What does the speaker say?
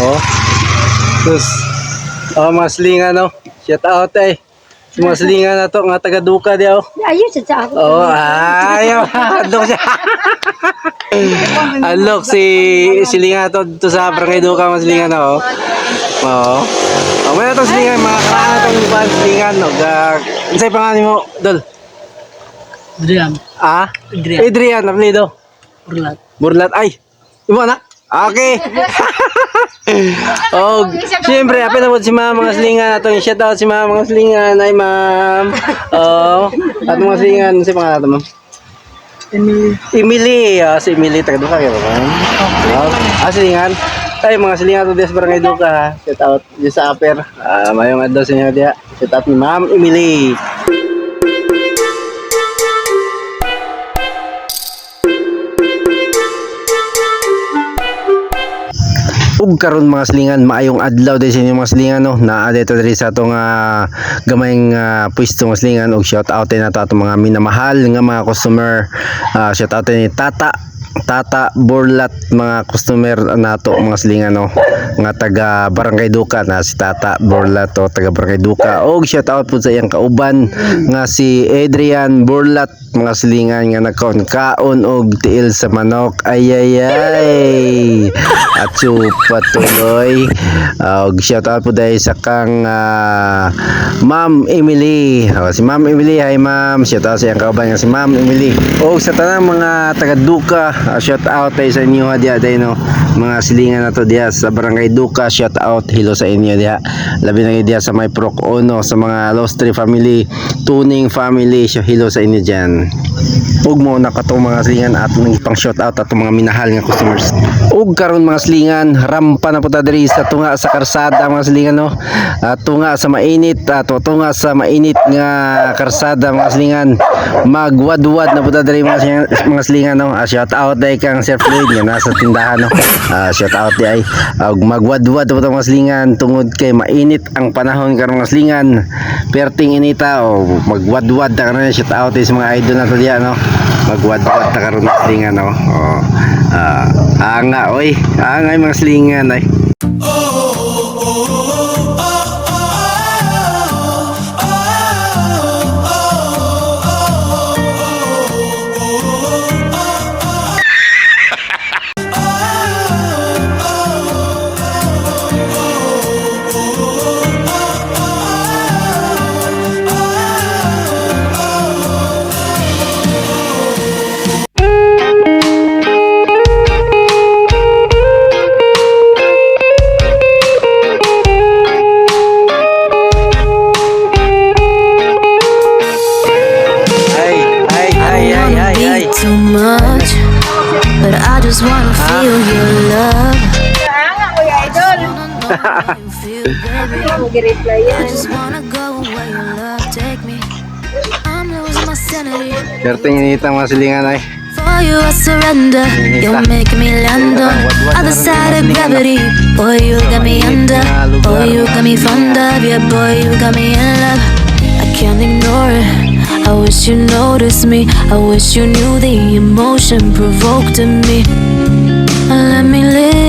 Oh. Tapos, mga slingan, no? Shout out, sa mga slingan na to, nga taga-duka di, oh. Ayun sa ako. Oh, ayaw. Adlok siya. Adlok si Linga to dito sa Barangay Duka, mga slingan, oh. Oo. Oh, may itong slingan, mga karaan itong slingan, no? Insay pangalan mo, Dol? Adrian. Adrian. Adrian, apelido. Burlat. Burlat, ay. Ibo na? Okay. Oh, siyempre, apel na po si ma'am mga slingan. Atong shout out si ma'am mga slingan. Ay, ma'am. Oh, at mga slingan, si pangalan ma'am? Emily. Si Emily, taga-duka kayo, ma'am. Slingan. Ay, mga slingan to sa Barangay Duka. Shout out dyan sa Aper. Mayong adlaw sa inyo diya. Shout out ni ma'am Emily. Ug karon mga slingan, maayong adlaw din sa inyo mga slingan, no, naa dito diri sa atong gamayng pwesto mga slingan. Og shout out na to atong mga minamahal nga mga customer. Shout out ni Tata Burlat, mga customer nato mga slingan, no, nga taga Barangay Duka na si Tata Burlat, to taga Barangay Duka. Og shout out pud sa iyang kauban nga si Adrian Burlat, mga slingan nga nagkaon og tiil sa manok. Ay at patuloy. Og shout out po dahil sa kang Ma'am Emily. Si Ma'am Emily, hi ma'am. Shout out sa iyang kauban nga si Ma'am Emily. Og sa tanang mga taga Duka, shout out tayo sa inyo diya dahil, no, mga silingan na to diya sa Barangay Duka. Shout out, hello sa inyo diya. Labi na diya sa may Proc Ono, sa mga Lost Tree family, Tuning family. Hello sa inyo dyan. Ug mo nakatong mga slingan at nang pang shout out atong mga minahal nga customers. Ug karon mga slingan, rampa na po ta diri sa tunga sa karsada mga slingan, no. Tunga sa mainit, tunga sa mainit nga karsada mga slingan. Magwadwad na po ta diri mga slingan, no. Shout out dai kang Sir Floyd nga nasa tindahan, no. Shout out di ay magwadwad po ta mga slingan tungod kay mainit ang panahon karon mga slingan. Perting inita o magwadwad ta karon. Shout out sa mga idol na to diya, no. Magwadwad ta karon mga slingan, no. Anga oy, angay mga slingan ay. Too much, but I just wanna feel your love. I just wanna go where your love take me. I'm losing my sanity. Perting inita mga silingan ay. For you I surrender. You're making me land on other side of gravity. Boy, you got me under. Boy, you got me fond of. Yeah, boy, you got me in love. I can't ignore it. I wish you noticed me. I wish you knew the emotion provoked in me. Let me live